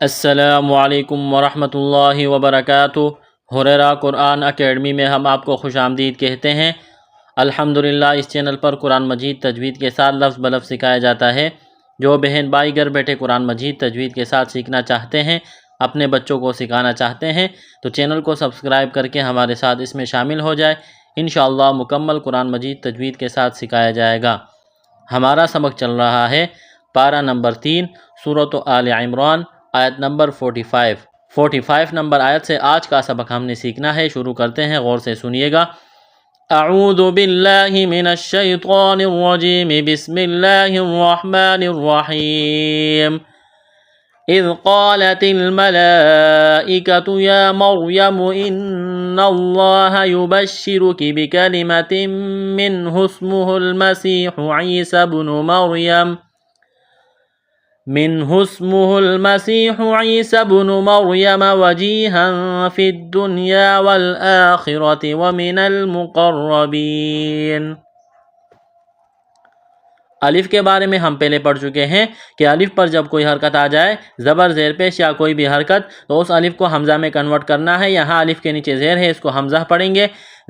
السلام علیکم ورحمۃ اللہ وبرکاتہ۔ ہریرہ قرآن اکیڈمی میں ہم آپ کو خوش آمدید کہتے ہیں۔ الحمدللہ اس چینل پر قرآن مجید تجوید کے ساتھ لفظ بلفظ سکھایا جاتا ہے۔ جو بہن بھائی گھر بیٹھے قرآن مجید تجوید کے ساتھ سیکھنا چاہتے ہیں، اپنے بچوں کو سکھانا چاہتے ہیں تو چینل کو سبسکرائب کر کے ہمارے ساتھ اس میں شامل ہو جائے۔ انشاءاللہ مکمل قرآن مجید تجوید کے ساتھ سکھایا جائے گا۔ ہمارا سبق چل رہا ہے پارہ نمبر 3 سورۃ آل عمران آیت نمبر 45 نمبر آیت سے آج کا سبق ہم نے سیکھنا ہے۔ شروع کرتے ہیں، غور سے سنیے گا۔ اعوذ باللہ من الشیطان الرجیم، بسم اللہ الرحمن الرحیم۔ اذ قالت الملائکۃ یا مریم ان اللہ یبشرک بکلمۃ منہ اسمہ المسیح عیسی بن مریم وجیہا فی الدنیا والآخرۃ ومن المقربین۔ الف کے بارے میں ہم پہلے پڑھ چکے ہیں کہ الف پر جب کوئی حرکت آ جائے، زبر زیر پیش یا کوئی بھی حرکت، تو اس الف کو حمزہ میں کنورٹ کرنا ہے۔ یہاں الف کے نیچے زیر ہے، اس کو حمزہ پڑھیں گے۔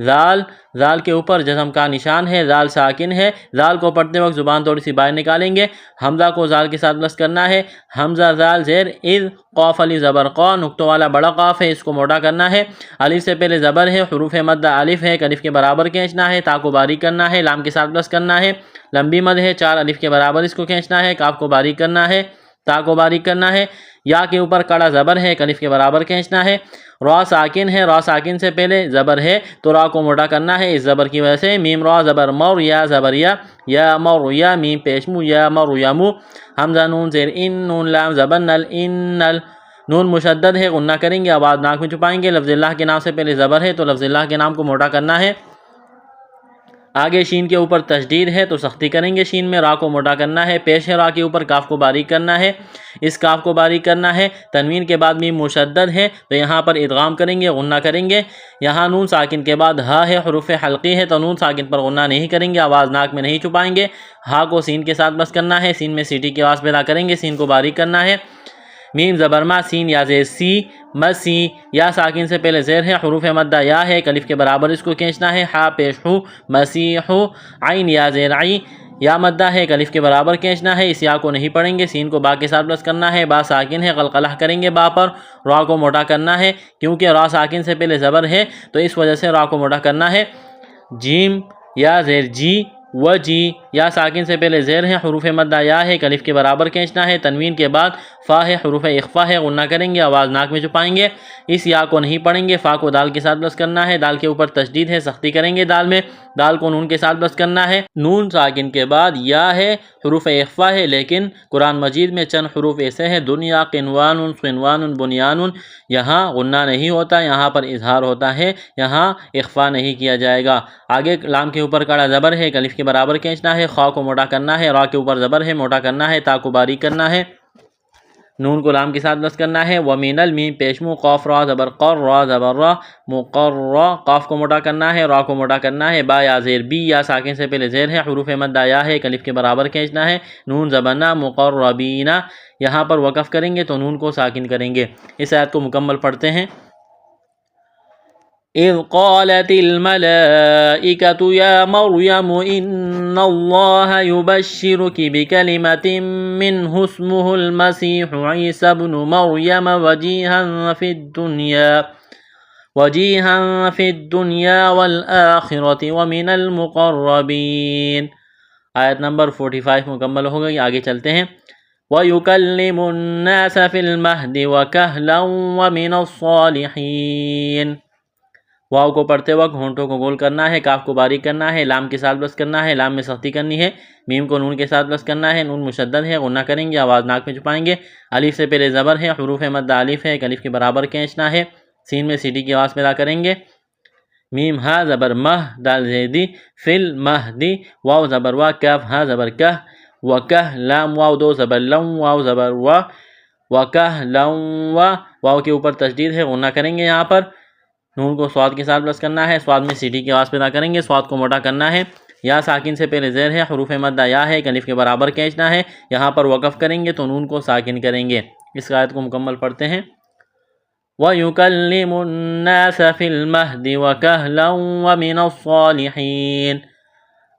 زال کے اوپر جزم کا نشان ہے، زال ساکن ہے۔ زال کو پڑھتے وقت زبان تھوڑی سی باہر نکالیں گے۔ حمزہ کو زال کے ساتھ بلند کرنا ہے، حمزہ زال زیر اذ، قاف علی زبر قا، نقطوں والا بڑا قاف ہے، اس کو موٹا کرنا ہے۔ الف سے پہلے زبر ہے، حروف مد الف ہے، الف کے برابر کھینچنا ہے، تا کو باریک کرنا ہے، لام کے ساتھ بلند کرنا ہے۔ لمبی مد ہے، 4 الف کے برابر اس کو کھینچنا ہے، کاف کو باریک کرنا ہے، تا کو باریک کرنا ہے۔ یا کے اوپر کڑا زبر ہے، الف کے برابر کھینچنا ہے۔ را ساکن ہے، را ساکن سے پہلے زبر ہے تو را کو موٹا کرنا ہے، اس زبر کی وجہ سے۔ میم را زبر مور، یا زبر یا مور یا، میم پیشمو یا مور یمو۔ حمزہ نون زیر ان، نون لام زبر نل، ان نل۔ نون مشدد ہے، غنہ کریں گے، آواز ناک میں چھپائیں گے۔ لفظ اللہ کے نام سے پہلے زبر ہے تو لفظ اللہ کے نام کو موٹا کرنا ہے۔ آگے شین کے اوپر تشدید ہے تو سختی کریں گے، شین میں را کو موٹا کرنا ہے۔ پیش ہے را کے اوپر، کاف کو باریک کرنا ہے، اس کاف کو باریک کرنا ہے۔ تنوین کے بعد میم مشدد ہے تو یہاں پر ادغام کریں گے، غنہ کریں گے۔ یہاں نون ساکن کے بعد ہا ہے، حروف حلقی ہے تو نون ساکن پر غنہ نہیں کریں گے، آواز ناک میں نہیں چھپائیں گے۔ ہا کو سین کے ساتھ بس کرنا ہے، سین میں سیٹی کی آواز پیدا کریں گے، سین کو باریک کرنا ہے۔ میم زبر ما، سین یا زیر سی، مسی۔ یا ساکن سے پہلے زیر ہے، حروف مدہ یا ہے، الف کے برابر اس کو کھینچنا ہے۔ ہا پیش ہو، مسیح۔ عین یا زیر عی، یا مدہ ہے، الف کے برابر کھینچنا ہے، اس یا کو نہیں پڑھیں گے، سین کو با کے ساتھ بلند کرنا ہے۔ با ساکن ہے، قلقلہ کریں گے با پر، را کو موٹا کرنا ہے کیونکہ را ساکن سے پہلے زبر ہے تو اس وجہ سے را کو موٹا کرنا ہے۔ جیم یا زیر جی، و جی۔ یا ساکن سے پہلے زیر ہے، حروف مدہ یا ہے، الف کے برابر کھینچنا ہے۔ تنوین کے بعد فا ہے، حروف اخفا ہے، غنہ کریں گے، آواز ناک میں چھپائیں گے، اس یا کو نہیں پڑھیں گے۔ فا کو دال کے ساتھ بلند کرنا ہے، دال کے اوپر تشدید ہے، سختی کریں گے دال میں۔ دال کو نون کے ساتھ بلند کرنا ہے۔ نون ساکن کے بعد یا ہے، حروف اخفا ہے، لیکن قرآن مجید میں چند حروف ایسے ہیں، دنیا، قنوان، صنوان، بنیان، یہاں غنہ نہیں ہوتا، یہاں پر اظہار ہوتا ہے، یہاں اخفا نہیں کیا جائے گا۔ آگے لام کے اوپر کڑا زبر ہے، الف کے برابر کھینچنا ہے، خا کو موٹا کرنا ہے، را کے اوپر زبر ہے، موٹا کرنا ہے، تا کو باریک کرنا ہے، نون کو لام کے ساتھ بلند کرنا ہے۔ ومین المیم پیشمو، قاف را زبر قر، را زبر را، مقرر۔ قاف کو موٹا کرنا ہے، را کو موٹا کرنا ہے۔ با یا زیر بی، یا ساکن سے پہلے زیر ہے، حروف مدہ یا ہے، الف کے برابر کھینچنا ہے۔ نون زبرنا، مقربین۔ یہاں پر وقف کریں گے تو نون کو ساکن کریں گے۔ اس آیت کو مکمل پڑھتے ہیں۔ اذ قالت الملائکۃ یا مریم ان اللہ یبشرک بکلمۃ منہ اسمہ المسیح عیسی بن مریم وجیہا فی الدنیا والآخرۃ ومن المقربین۔ آیت نمبر 45 مکمل ہو گئی، آگے چلتے ہیں۔ وَيُكَلِّمُ النَّاسَ فِي الْمَهْدِ وَكَهْلًا وَمِنَ الصَّالِحِينَ۔ واو کو پڑھتے وقت ہونٹوں کو گول کرنا ہے، کاف کو باریک کرنا ہے، لام کے ساتھ بلند کرنا ہے، لام میں سختی کرنی ہے۔ میم کو نون کے ساتھ بلند کرنا ہے، نون مشدد ہے، غنہ کریں گے، آواز ناک میں چھپائیں گے۔ الف سے پہلے زبر ہے، حروف مد الف ہے، الف کے برابر کھینچنا ہے، سین میں سیٹی کی آواز پیدا کریں گے۔ میم ہا زبر مہ، دال زیدی، فل مہدی۔ واو زبر وا، کاف ہا زبر کہ، وکہ لام واو دو زبر لم، واو زبر وا، وکہ لم وا۔ واو کے اوپر تشدید ہے، غنہ کریں گے یہاں پر۔ نون کو سواد کے ساتھ بلند کرنا ہے، سواد میں سیٹی کی آواز پیدا کریں گے، سواد کو موٹا کرنا ہے۔ یا ساکن سے پہلے زیر ہے، حروف مدہ یا ہے، الف کے برابر کھینچنا ہے، یہاں پر وقف کریں گے تو نون کو ساکن کریں گے۔ اس آیت کو مکمل پڑھتے ہیں۔ وَيُكَلِّمُ النَّاسَ فِي الْمَهْدِ وَكَهْلًا وَمِنَ الصَّالِحِينَ۔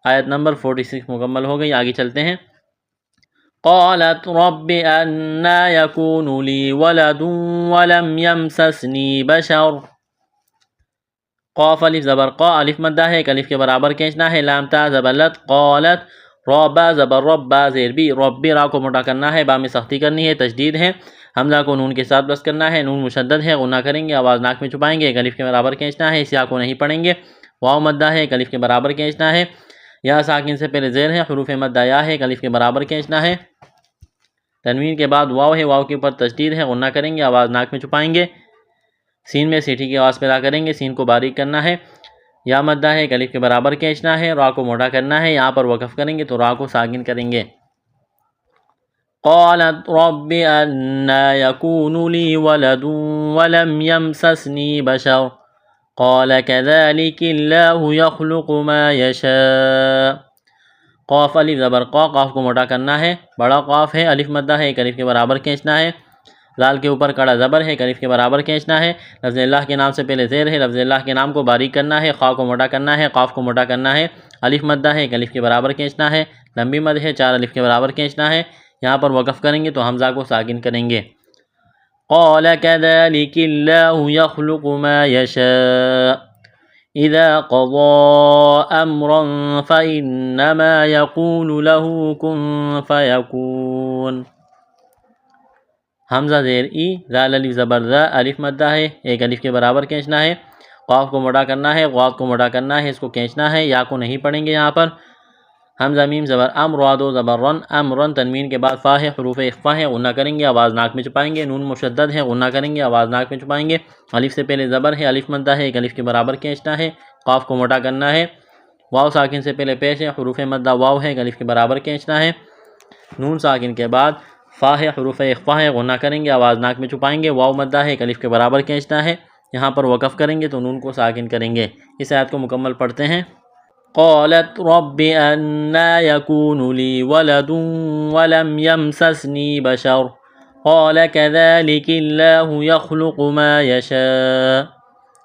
آیت نمبر 46 مکمل ہو گئی، آگے چلتے ہیں۔ قالت رب أنى يكون لي ولد ولم يمسسني بشر۔ قاف الف زبر قا، الف مدہ ہے، ایک الف کے برابر کھینچنا ہے، لام تا زبر لت، قالت ربا زبر ربا زیر بی، ربی را کو موٹا کرنا ہے، با میں سختی کرنی ہے، تشدید ہے، حمزہ کو نون کے ساتھ بس کرنا ہے، نون مشدد ہے، غنہ کریں گے، آواز ناک میں چھپائیں گے، ایک الف کے برابر کھینچنا ہے، سیاہ کو نہیں پڑھیں گے، واو مدہ ہے، ایک الف کے برابر کھینچنا ہے، یا ساکن سے پہلے زیر ہے، حروف مدہ یا ہے، ایک الف کے برابر کھینچنا ہے، تنوین کے بعد واو ہے، واو کے اوپر تشدید ہے، غنہ کریں گے، آواز ناک میں چھپائیں گے، سین میں سیٹھی کی آواز پیدا کریں گے، سین کو باریک کرنا ہے، یا مدہ ہے، ایک الف کے برابر کھینچنا ہے، را کو موٹا کرنا ہے، یہاں پر وقف کریں گے تو را کو ساکن کریں گے۔ قالت رب أنى يكون لي ولد ولم يمسسني بشر قال كذلك الله يخلق ما يشاء۔ قاف الف زبر قا، قاف کو موٹا کرنا ہے، بڑا قاف ہے، الف مدہ ہے، ایک الف کے برابر کھینچنا ہے، لال کے اوپر کڑا زبر ہے، ایک الف کے برابر کھینچنا ہے، لفظ اللہ کے نام سے پہلے زیر ہے، لفظ اللہ کے نام کو باریک کرنا ہے، خا کو موٹا کرنا ہے، قاف کو موٹا کرنا ہے، الف مدہ ہے، ایک الف کے برابر کھینچنا ہے، لمبی مد ہے، 4 الف کے برابر کھینچنا ہے، یہاں پر وقف کریں گے تو حمزہ کو ساکن کریں گے۔ قال كذلك الله يخلق ما يشاء اذا قضى امرا فانما يقول له كن فيكون۔ حمزہ زیر ای، ذال الف زبر ذا، الف مدہ ہے، ایک الف کے برابر کھینچنا ہے، قاف کو موٹا کرنا ہے، غاف کو موٹا کرنا ہے، اس کو کھینچنا ہے، یا کو نہیں پڑھیں گے یہاں پر، حمزہ میم زبر ام، را دو زبر رن، امرن، تنوین کے بعد فا ہے، حروف اخفا ہے، غنہ کریں گے، آواز ناک میں چھپائیں گے، نون مشدد ہے، غنہ کریں گے، آواز ناک میں چھپائیں گے، الف سے پہلے زبر ہے، الف مدہ ہے، ایک الف کے برابر کھینچنا ہے، قاف کو موٹا کرنا ہے، واو ساکن سے پہلے پیش ہے، حروف مدہ واو ہے، ایک الف کے برابر کھینچنا ہے، نون ساکن کے بعد فا ہے، حروف اخفا ہے، غنہ کریں گے، آواز ناک میں چھپائیں گے، واو مدہ ہے، ایک الف کے برابر کھینچنا ہے، یہاں پر وقف کریں گے تو نون کو ساکن کریں گے۔ اس آیت کو مکمل پڑھتے ہیں۔ قالت رب أنى يكون لي ولد ولم يمسسني بشر قال كذلك الله يخلق ما يشاء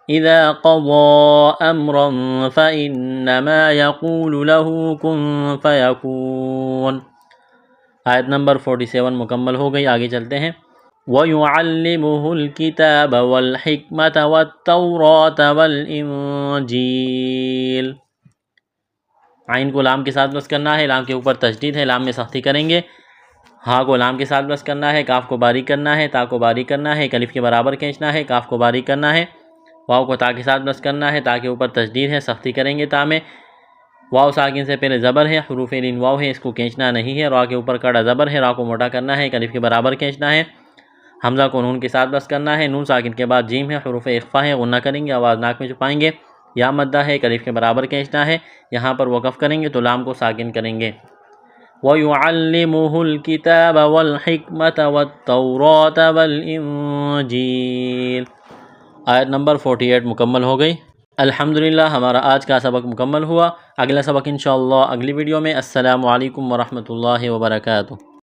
اذا قضى امرا فانما يقول له كن فيكون۔ آیت نمبر 47 مکمل ہو گئی، آگے چلتے ہیں۔ وَيُعَلِّمُهُ الْكِتَابَ وَالْحِكْمَةَ وَالتَّوْرَاةَ وَالْإِنْجِيلَ۔ عین کو لام کے ساتھ بس کرنا ہے، لام کے اوپر تشدید ہے، لام میں سختی کریں گے، ہاں کو لام کے ساتھ بس کرنا ہے، کاف کو باریک کرنا ہے، تا کو باریک کرنا ہے، ایک الف کے برابر کھینچنا ہے، کاف کو باریک کرنا ہے، واو کو تا کے ساتھ بس کرنا ہے، تا کے اوپر تشدید ہے، سختی کریں گے تا میں، واو ساکن سے پہلے زبر ہے، حروف لین واو ہے، اس کو کھینچنا نہیں ہے، را کے اوپر کڑا زبر ہے، را کو موٹا کرنا ہے، ایک الف کے برابر کھینچنا ہے، حمزہ کو نون کے ساتھ بس کرنا ہے، نون ساکن کے بعد جیم ہے، حروف اخفا ہے، غنہ کریں گے، آواز ناک میں چھپائیں گے، یا مدہ ہے، ایک الف کے برابر کھینچنا ہے، یہاں پر وقف کریں گے تو لام کو ساکن کریں گے۔ وَيُعَلِّمُهُ الْكِتَابَ وَالْحِكْمَةَ وَالتَّوْرَاةَ وَالْإِنْجِيلَ۔ آیت نمبر 48 مکمل ہو گئی۔ الحمدللہ ہمارا آج کا سبق مکمل ہوا، اگلا سبق انشاءاللہ اگلی ویڈیو میں۔ السلام علیکم ورحمۃ اللہ وبرکاتہ۔